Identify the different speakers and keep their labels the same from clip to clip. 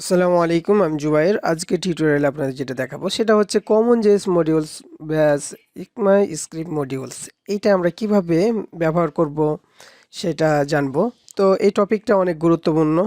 Speaker 1: আসসালামু আলাইকুম, আমি জুবাইর। আজকে টিউটোরিয়ালে আপনাদের যেটা দেখাবো সেটা হচ্ছে কমন জেএস মডিউলস ব্যাস ইকমাই স্ক্রিপ্ট মডিউলস। এইটা আমরা কিভাবে ব্যবহার করব সেটা জানবো। তো এই টপিকটা অনেক গুরুত্বপূর্ণ,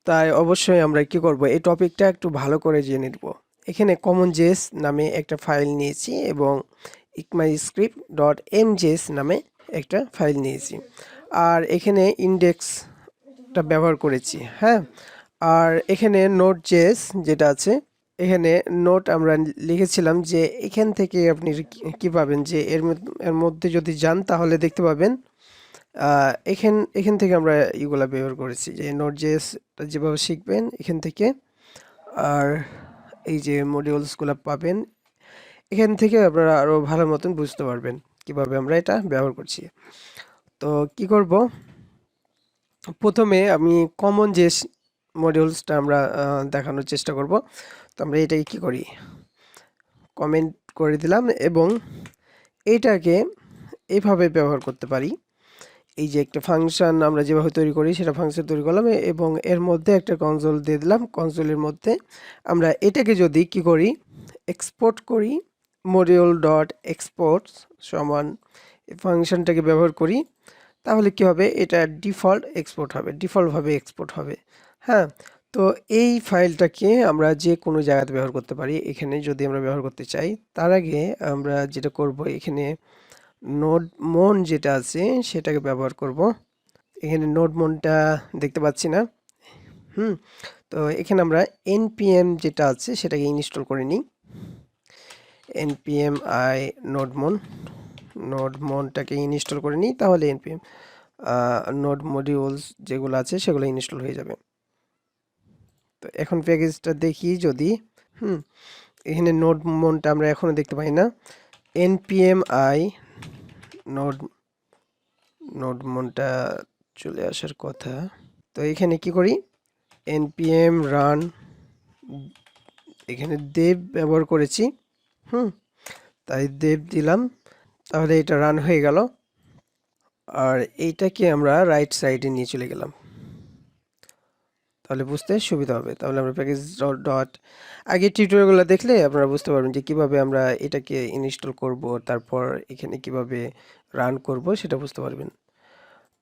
Speaker 1: তাই অবশ্যই আমরা কি করব, এই টপিকটা একটু ভালো করে জেনে নেব। এখানে কমন জেএস নামে একটা ফাইল নিয়েছি এবং ECMAScript.mjs নামে একটা ফাইল নিয়েছি, আর এখানে ইন্ডেক্সটা ব্যবহার করেছি। হ্যাঁ, আর এখানে নোড.js যেটা আছে, এখানে নোট আমরা লিখেছিলাম যে এখান থেকে আপনি কি পাবেন, যে এর মধ্যে যদি যান তাহলে দেখতে পাবেন এখান থেকে আমরা এগুলা ব্যবহার করেছি, যে নোড.js যেভাবে শিখবেন এখান থেকে। আর এই যে মডিউলসগুলো পাবেন এখান থেকে, আপনারা আরো ভালো মতন বুঝতে পারবেন কিভাবে আমরা এটা ব্যবহার করছি। তো কি করব, প্রথমে আমি কমন যে মডিউলসটা আমরা দেখানোর চেষ্টা করব। তো আমরা এটাকে কি করি, কমেন্ট করে দিলাম এবং এইটাকে এইভাবে ব্যবহার করতে পারি। এই যে একটা ফাংশন আমরা যেভাবে তৈরি করি সেটা ফাংশন তৈরি করলাম এবং এর মধ্যে একটা কনসোল দিয়ে দিলাম। কনসোলের মধ্যে আমরা এটাকে যদি কি করি, এক্সপোর্ট করি, মডিউল ডট এক্সপোর্ট সমান এই ফাংশনটাকে ব্যবহার করি, তাহলে কি হবে, এটা ডিফল্ট এক্সপোর্ট হবে, ডিফল্টভাবে এক্সপোর্ট হবে। হ্যাঁ, তো এই ফাইলটাকে আমরা যে কোনো জায়গাতে ব্যবহার করতে পারি। এখানে যদি আমরা ব্যবহার করতে চাই, তার আগে আমরা যেটা করব, এখানে নোড মন যেটা আছে সেটাকে ব্যবহার করব। এখানে নোড মনটা দেখতে পাচ্ছি না। তো এখানে আমরা npm যেটা আছে সেটাকে ইনস্টল করে নিই। npm i নোডমনটাকে ইনস্টল করে নিই, তাহলে npm নোড মডিউলস যেগুলো আছে সেগুলো ইনস্টল হয়ে যাবে। তো এখন প্যাকেজটা দেখি যদি, এখানে নোড মনটা আমরা এখনো দেখতে পাই না। npm i নোড মনটা চলে আসার কথা। তো এখানে কি করি, npm রান, এখানে দেব ব্যবহার করেছি, তাই দেব দিলাম, তাহলে এটা রান হয়ে গেল। আর এইটাকে আমরা রাইট সাইডে নিয়ে চলে গেলাম, তাহলে বুঝতে সুবিধা হবে। তাহলে আমরা প্যাকেজ ডট আগে টিউটোরিয়ালগুলো দেখলে আপনারা বুঝতে পারবেন যে কিভাবে আমরা এটাকে ইনস্টল করব, তারপর এখানে কিভাবে রান করব সেটা বুঝতে পারবেন।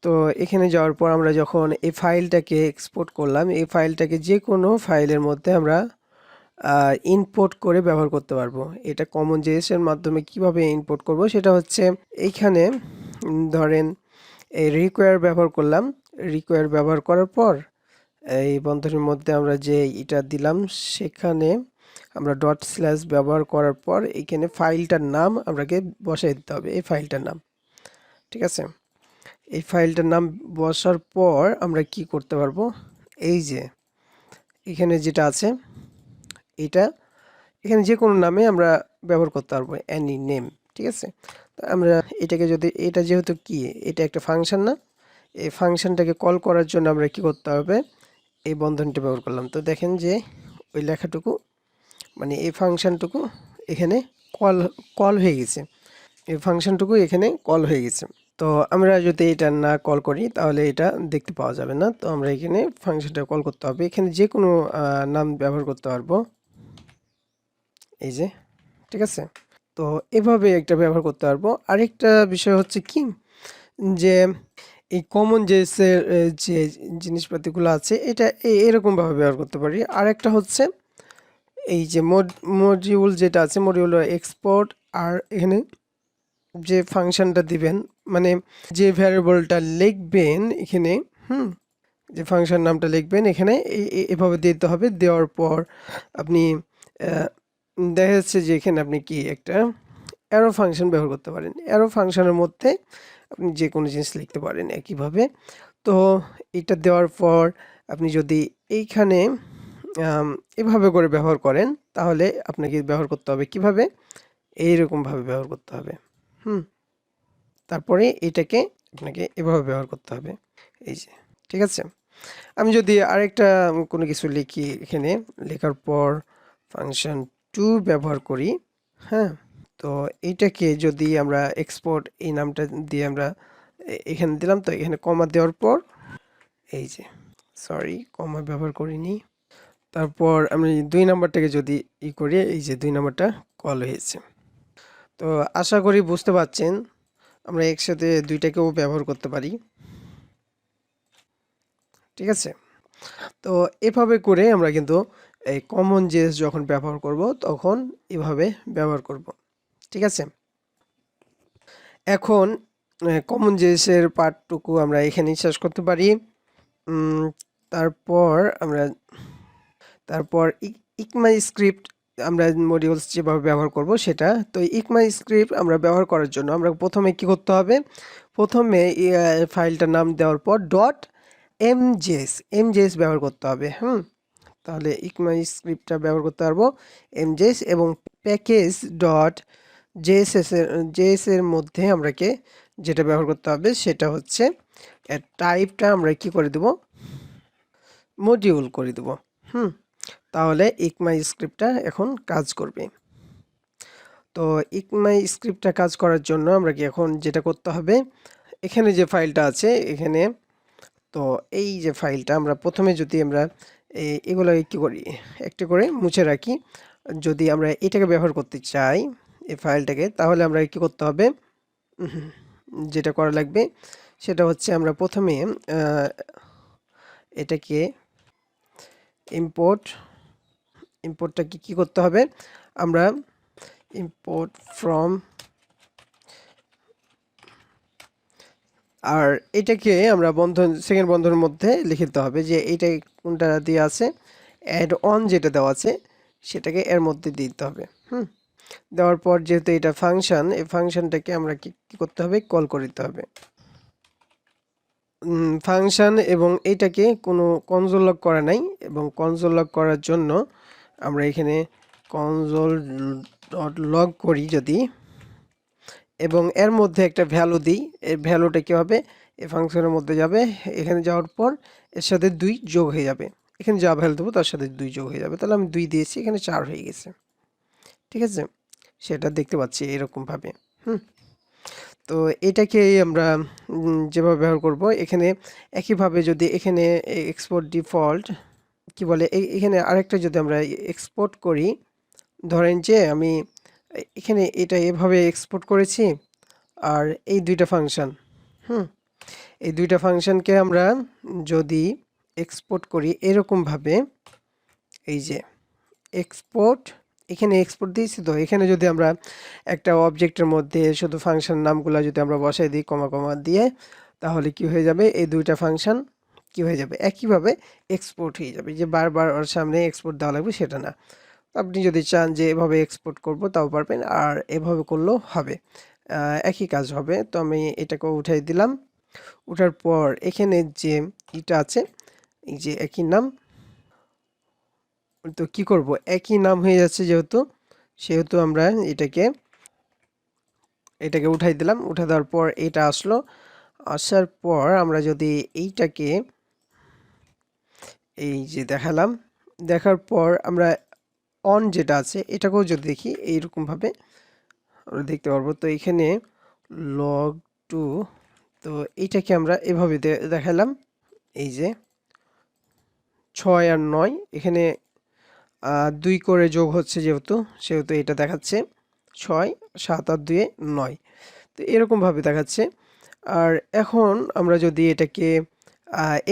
Speaker 1: তো এখানে যাওয়ার পর আমরা যখন এই ফাইলটাকে এক্সপোর্ট করলাম, এই ফাইলটাকে যে কোনো ফাইলের মধ্যে আমরা ইনপোর্ট করে ব্যবহার করতে পারবো। এটা কমন জেএস এর মাধ্যমে কিভাবে ইনপোর্ট করব সেটা হচ্ছে, এইখানে ধরেন এই রিকোয়ার ব্যবহার করলাম। রিকোয়ার ব্যবহার করার পর এই বন্ধনীর মধ্যে আমরা যে এটা দিলাম, সেখানে আমরা ডট স্ল্যাশ ব্যবহার করার পর এখানে ফাইলটার নাম আমরাকে বসাই দিতে হবে, এই ফাইলটার নাম। ঠিক আছে, এই ফাইলটার নাম বসার পর আমরা কি করতে পারবো, এই যে এখানে যেটা আছে এটা, এখানে যে কোনো নামে আমরা ব্যবহার করতে পারবো, অ্যানি নেম। ঠিক আছে, তো আমরা এটাকে যদি, এটা যেহেতু কি, এটা একটা ফাংশন না, এই ফাংশনটাকে কল করার জন্য আমরা কি করতে হবে, এই বন্ধনীটা ব্যবহার করলাম। তো দেখেন যে ওই লেখাটুকু, মানে এই ফাংশনটুকু এখানে কল কল হয়ে গেছে, এই ফাংশনটুকু এখানে কল হয়ে গেছে। তো আমরা যদি এটা না কল করি তাহলে এটা দেখতে পাওয়া যাবে না। তো আমরা এখানে ফাংশনটা কল করতে হবে, এখানে যে কোনো নাম ব্যবহার করতে পারবো, এই যে। ঠিক আছে, তো এভাবে একটা ব্যবহার করতে পারবো। আরেকটা বিষয় হচ্ছে কি, যে এই কমন যে জিনিসপাতিগুলো আছে এটা এরকমভাবে ব্যবহার করতে পারি। আরেকটা হচ্ছে এই যে মডিউল যেটা আছে, মডিউল এক্সপোর্ট, আর এখানে যে ফাংশনটা দিবেন, মানে যে ভ্যারিয়েবলটা লিখবেন এখানে, যে ফাংশন নামটা লিখবেন এখানে এভাবে দিতে হবে। দেওয়ার পর আপনি দেখা যাচ্ছে যে এখানে আপনি কি একটা অ্যারো ফাংশন ব্যবহার করতে পারেন। অ্যারো ফাংশনের মধ্যে আপনি যে কোনো জিনিস লিখতে পারেন একইভাবে। তো এটা দেওয়ার পর আপনি যদি এইখানে এভাবে করে ব্যবহার করেন, তাহলে আপনাকে ব্যবহার করতে হবে কিভাবে, এইরকমভাবে ব্যবহার করতে হবে। তারপরে এটাকে আপনাকে এভাবে ব্যবহার করতে হবে, এই যে। ঠিক আছে, আমি যদি আরেকটা কোনো কিছু লিখি, এখানে লেখার পর ফাংশন টু ব্যবহার করি, হ্যাঁ, তো এইটাকে যদি আমরা এক্সপোর্ট, এই নামটা দিয়ে আমরা এখানে দিলাম, তো এখানে কমা দেওয়ার পর এই যে, সরি কমা ব্যবহার করিনি, তারপর আমি 2 নাম্বারটাকে যদি করি, এই যে 2 নাম্বারটা কল হয়েছে। তো আশা করি বুঝতে পারছেন আমরা একসাথে দুইটাকেও ব্যবহার করতে পারি। ঠিক আছে? তো এভাবে করে আমরা কিন্তু এই কমন জেএস যখন ব্যবহার করব তখন এভাবে ব্যবহার করব। ঠিক আছে? এখন কমন জেএস এর পার্টটুকু আমরা এখানেই শেষ করতে পারি। উম, তারপর আমরা ECMAScript আমরা মডিউলস যেভাবে ব্যবহার করব সেটা। তো ECMAScript আমরা ব্যবহার করার জন্য আমরা প্রথমে কি করতে হবে? প্রথমে ফাইলটার নাম দেওয়ার পর mjs ব্যবহার করতে হবে। তাহলে ECMAScriptটা ব্যবহার করতে পারবো mjs, এবং প্যাকেজ ডট জেএস এর মধ্যে আমরাকে যেটা ব্যবহার করতে হবে সেটা হচ্ছে টাইপটা আমরা কি করে দেব? মডিউল করে দেব। তাহলে ECMAScriptটা এখন কাজ করবে। তো ECMAScriptটা কাজ করার জন্য আমরা কি এখন যেটা করতে হবে, এখানে যে ফাইলটা আছে এখানে, তো এই যে ফাইলটা আমরা প্রথমে যদি আমরা এগুলো কি করি, একটা করে মুছে রাখি। যদি আমরা এটাকে ব্যবহার করতে চাই এই ফাইলটাকে, তাহলে আমরা কি করতে হবে? যেটা করা লাগবে সেটা হচ্ছে আমরা প্রথমে এটাকে ইম্পোর্টটা কি করতে হবে? আমরা ইম্পোর্ট ফ্রম, আর এটাকে আমরা সেকেন্ড বন্ধনের মধ্যে লিখে দিতে হবে যে এইটা কোনটা দিয়ে আছে, অ্যাড অন যেটা দেওয়া আছে সেটাকে এর মধ্যে দিতে হবে। দেওয়ার পর যেহেতু এটা ফাংশন, এই ফাংশনটাকে আমরা কি করতে হবে? কল করে দিতে হবে ফাংশন, এবং এইটাকে কোনো কনসোল লগ করা নাই, এবং কনসোল লগ করার জন্য আমরা এখানে কনসোল ডট লগ করি যদি, এবং এর মধ্যে একটা ভ্যালু দিই। এই ভ্যালুটা কি হবে? এই ফাংশনের মধ্যে যাবে, এখানে যাওয়ার পর এর সাথে 2 যোগ হয়ে যাবে। এখানে যা ভ্যালু দেবো তার সাথে 2 যোগ হয়ে যাবে। তাহলে আমি 2 দিয়েছি, এখানে 4 হয়ে গেছে। ঠিক আছে? সেটা দেখতে পাচ্ছি এরকমভাবে। তো এটাকেই আমরা যেভাবে ব্যবহার করব, এখানে একইভাবে যদি এখানে এক্সপোর্ট ডিফল্ট কি বলে, এখানে আরেকটা যদি আমরা এক্সপোর্ট করি, ধরেন যে আমি এখানে এটা এভাবে এক্সপোর্ট করেছি, আর এই দুইটা ফাংশন, এই দুইটা ফাংশনকে আমরা যদি এক্সপোর্ট করি এরকমভাবে, এই যে এক্সপোর্ট, এখানে এক্সপোর্ট দিয়েছি, তো এখানে যদি আমরা একটা অবজেক্টের মধ্যে শুধু ফাংশন নামগুলো যদি আমরা বসাই দিই কমা কমা দিয়ে, তাহলে কি হয়ে যাবে? এই দুইটা ফাংশন কি হয়ে যাবে? একইভাবে এক্সপোর্ট হয়ে যাবে। যে বারবার ওর সামনে এক্সপোর্ট দেওয়া লাগবে সেটা না। আপনি যদি চান যে এভাবে এক্সপোর্ট করব তাও পারবেন, আর এভাবে করলেও হবে, একই কাজ হবে। তো আমি এটাকে উঠাই দিলাম। ওঠার পর এখানে যে এটা আছে, এই যে একই নাম, তো কি করব? একই নাম হয়ে যাচ্ছে সেহেতু আমরা এটাকে উঠাই দিলাম। উঠা দেওয়ার পর এটা আসলো। আসার পর আমরা যদি এইটাকে এই যে দেখালাম, দেখার পর আমরা অন যেটা আছে এটাকেও যদি দেখি এইরকমভাবে আমরা দেখতে পারবো। তো এখানে লগ টু, তো এইটাকে আমরা এভাবে দেখালাম, এই যে 6 আর 9, এখানে 2 করে যোগ হচ্ছে সেহেতু এটা দেখাচ্ছে 6, 7 আর 2 9, তো এরকমভাবে দেখাচ্ছে। আর এখন আমরা যদি এটাকে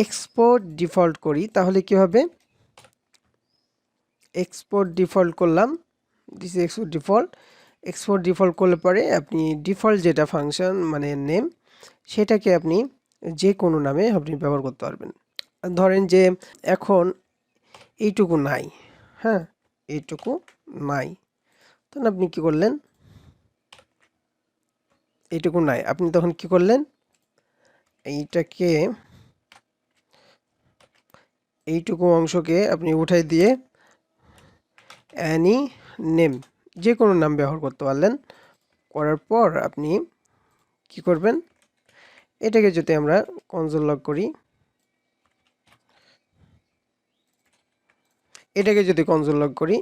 Speaker 1: এক্সপোর্ট ডিফল্ট করি তাহলে কি হবে? এক্সপোর্ট ডিফল্ট করলাম, দিস এক্সপোর্ট ডিফল্ট করলে পরে আপনি ডিফল্ট যেটা ফাংশন মানে নেম, সেটাকে আপনি যে কোনো নামে আপনি ব্যবহার করতে পারবেন। ধরেন যে এখন এইটুকু নাই, এইটুকু নাই, তখন আপনি কি করলেন? এইটুকু নাই, আপনি তখন কি করলেন? এইটুকু অংশকে আপনি উঠাই দিয়ে অ্যানি নেম, যে কোনো নাম ব্যবহার করতে পারলেন। করার পর আপনি কি করবেন? এটাকে যদি আমরা কনসোল লগ করি,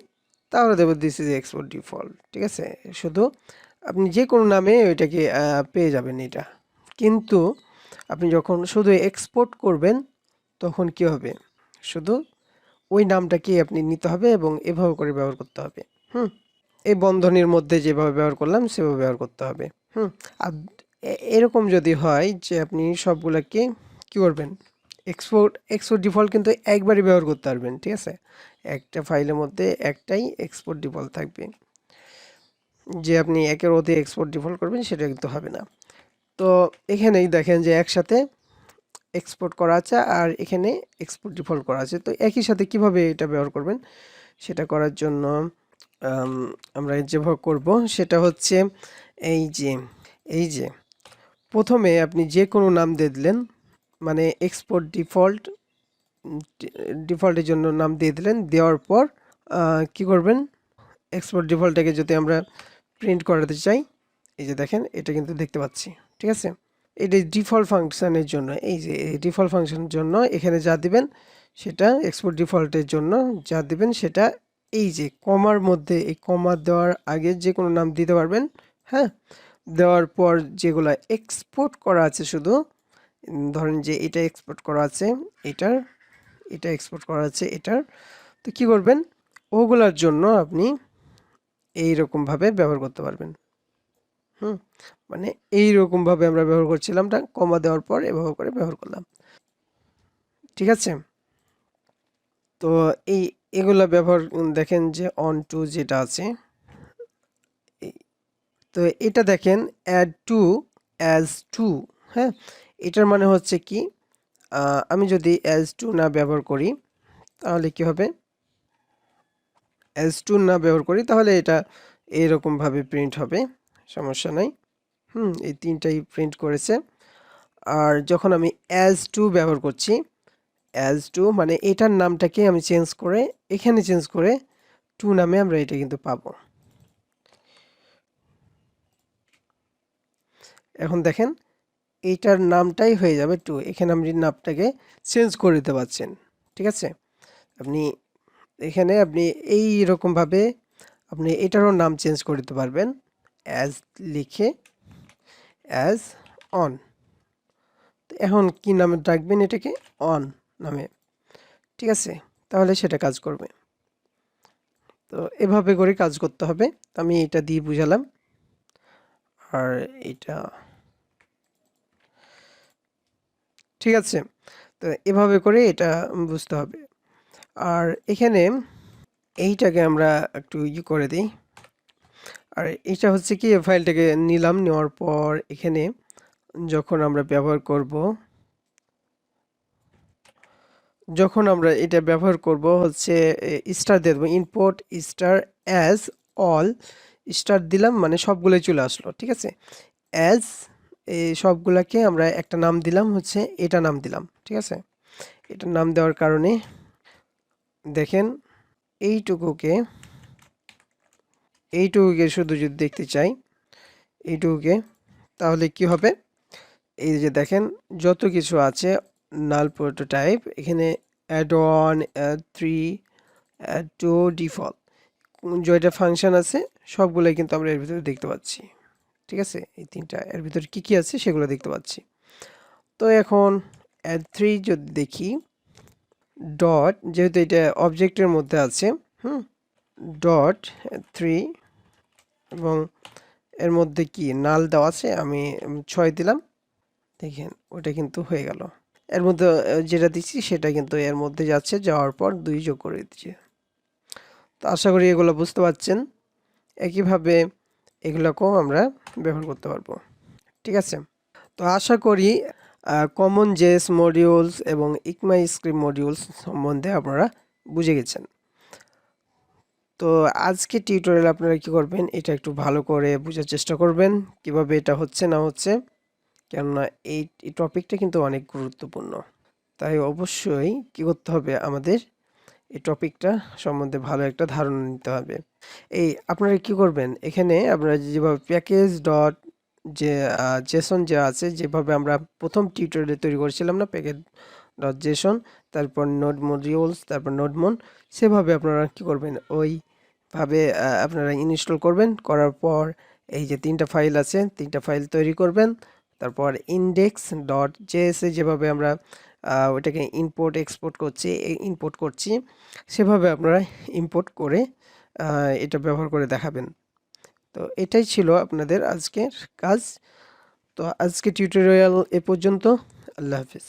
Speaker 1: তাহলে দেবো দিস ইজ এক্সপোর্ট ডিফল্ট। ঠিক আছে? শুধু আপনি যে কোনো নামে ওইটাকে পেয়ে যাবেন এটা। কিন্তু আপনি যখন শুধু এক্সপোর্ট করবেন তখন কি হবে? শুধু ওই নামটাকে আপনি নিতে হবে এবং এভাবে করে ব্যবহার করতে হবে। এই বন্ধনীর মধ্যে যেভাবে ব্যবহার করলাম সেভাবে ব্যবহার করতে হবে। আর এরকম যদি হয় যে আপনি সবগুলাকে কি করবেন, এক্সপোর্ট ডিফল্ট কিন্তু একবারই ব্যবহার করতে পারবেন, ঠিক আছে? একটা ফাইলের মধ্যে একটাই এক্সপোর্ট ডিফল্ট থাকবে, যে আপনি একের অধিক এক্সপোর্ট ডিফল্ট করবেন সেটা কিন্তু হবে না। তো এখানেই দেখেন যে একসাথে এক্সপোর্ট করা আছে আর এখানে এক্সপোর্ট ডিফল্ট করা আছে। তো একই সাথে কিভাবে এটা ব্যবহার করবেন সেটা করার জন্য আমরা যেভাবে করব সেটা হচ্ছে এই যে প্রথমে আপনি যে কোনো নাম দিয়ে দিলেন, মানে এক্সপোর্ট ডিফল্টের জন্য নাম দিয়ে দিলেন। দেওয়ার পর কি করবেন, এক্সপোর্ট ডিফল্টটাকে যদি আমরা প্রিন্ট করাতে চাই, এই যে দেখেন এটা কিন্তু দেখতে পাচ্ছি, ঠিক আছে? এটা ডিফল্ট ফাংশনের জন্য, এই যে ডিফল্ট ফাংশনের জন্য এখানে যা দিবেন সেটা, এক্সপোর্ট ডিফল্টের জন্য যা দিবেন সেটা এই যে কমার মধ্যে, এই কমা দেওয়ার আগে যে কোনো নাম দিতে পারবেন। হ্যাঁ, দেওয়ার পর যেগুলা এক্সপোর্ট করা আছে শুধু, ধরেন যে এটা এক্সপোর্ট করা আছে এটার, এটা এক্সপোর্ট করা আছে এটার, তো কি করবেন, ওগুলার জন্য আপনি এইরকমভাবে ব্যবহার করতে পারবেন। মানে এইরকমভাবে আমরা ব্যবহার করছিলাম, কমা দেওয়ার পর এভাবে করে ব্যবহার করলাম, ঠিক আছে? তো এগুলা ব্যবহার দেখেন যে অন টু যেটা আছে, তো এটা দেখেন অ্যাড টু অ্যাজ টু। হ্যাঁ, এটার মানে হচ্ছে কি, আমি যদি অ্যাজ টু না ব্যবহার করি তাহলে কি হবে, অ্যাজ টু না ব্যবহার করি তাহলে এটা এরকমভাবে প্রিন্ট হবে, সমস্যা নাই। এই তিনটাই প্রিন্ট করেছে। আর যখন আমি অ্যাজ টু ব্যবহার করছি, অ্যাজ টু মানে এটার নামটাকে আমি চেঞ্জ করে, এখানে চেঞ্জ করে টু নামে আমরা এটা কিন্তু পাবো। এখন দেখেন এইটার নামটাই হয়ে যাবে টু, এখানে আপনি নামটাকে চেঞ্জ করে দিতে পারছেন, ঠিক আছে? আপনি এখানে আপনি এইরকমভাবে আপনি এটারও নাম চেঞ্জ করে দিতে পারবেন, অ্যাজ লিখে অ্যাজ অন। এখন কি নামে ডাকবেন এটাকে, অন নামে, ঠিক আছে? তাহলে সেটা কাজ করবে। তো এভাবে করে কাজ করতে হবে, আমি এটা দিয়ে বুঝালাম। আর এটা ঠিক আছে, তো এভাবে করে এটা বুঝতে হবে। আর এখানে এইটাকে আমরা একটু করে দিই। আর এটা হচ্ছে কি, ফাইলটাকে নিলাম, নেওয়ার পর এখানে যখন আমরা ব্যবহার করব, এটা ব্যবহার করব হচ্ছে স্টার দিয়ে দেবো, import star as all, star দিলাম মানে সবগুলোই চলে আসলো, ঠিক আছে? অ্যাজ এই সবগুলাকে আমরা একটা নাম দিলাম, হচ্ছে এটা নাম দিলাম, ঠিক আছে? এটার নাম দেওয়ার কারণে দেখেন এইটুকুকে শুধু যদি দেখতে চাই এইটুকুকে, তাহলে কি হবে, এই যে দেখেন যত কিছু আছে নাল প্রোটোটাইপ, এখানে add one, add three, add two, default, যেটা ফাংশন আছে সবগুলোই কিন্তু আমরা এর ভিতরে দেখতে পাচ্ছি, ঠিক আছে? এই তিনটা এর ভিতরে কি কি আছে সেগুলো দেখতে পাচ্ছি। তো এখন অ্যাড থ্রি যদি দেখি, ডট, যেহেতু এটা অবজেক্টের মধ্যে আছে, ডট থ্রি, এবং এর মধ্যে কি নাল দেওয়া আছে, আমি 6 দিলাম, দেখেন ওটা কিন্তু হয়ে গেল। এর মধ্যে যেটা দিচ্ছি সেটা কিন্তু এর মধ্যে যাচ্ছে, যাওয়ার পর 2 যোগ করে দিচ্ছি। তো আশা করি এগুলো বুঝতে পারছেন। একইভাবে এগুলোকেও আমরা ব্যবহার করতে পারবো, ঠিক আছে? তো আশা করি কমন জেএস মডিউলস এবং ECMAScript মডিউলস সম্বন্ধে আপনারা বুঝে গেছেন। তো আজকে টিউটোরিয়াল আপনারা কি করবেন, এটা একটু ভালো করে বোঝার চেষ্টা করবেন কিভাবে এটা হচ্ছে না হচ্ছে, কেননা এই টপিকটা কিন্তু অনেক গুরুত্বপূর্ণ। তাই অবশ্যই কি করতে হবে, আমাদের এই টপিকটা সম্বন্ধে ভালো একটা ধারণা নিতে হবে। আপনারা কি করবেন, এখানে আপনারা যেভাবে প্যাকেজ ডট যে জেসন যে আছে, যেভাবে আমরা প্রথম টিউটোরিয়ালে তৈরি করেছিলাম না, প্যাকেজ ডট জেসন, তারপর নোড মডিউলস, তারপর নোডমন, সেভাবে আপনারা কি করবেন, ওইভাবে আপনারা ইনস্টল করবেন। করার পর এই যে 3টা ফাইল আছে, 3টা ফাইল তৈরি করবেন। তারপর ইনডেক্স ডট জেএস যেভাবে আমরা ওইটাকে ইম্পোর্ট এক্সপোর্ট করছি, ইম্পোর্ট করছি, সেভাবে আপনারা ইম্পোর্ট করে এটা ব্যবহার করে দেখাবেন। তো এটাই ছিল আপনাদের আজকের কাজ। তো আজকে টিউটোরিয়াল এ পর্যন্ত। আল্লাহ হাফেজ।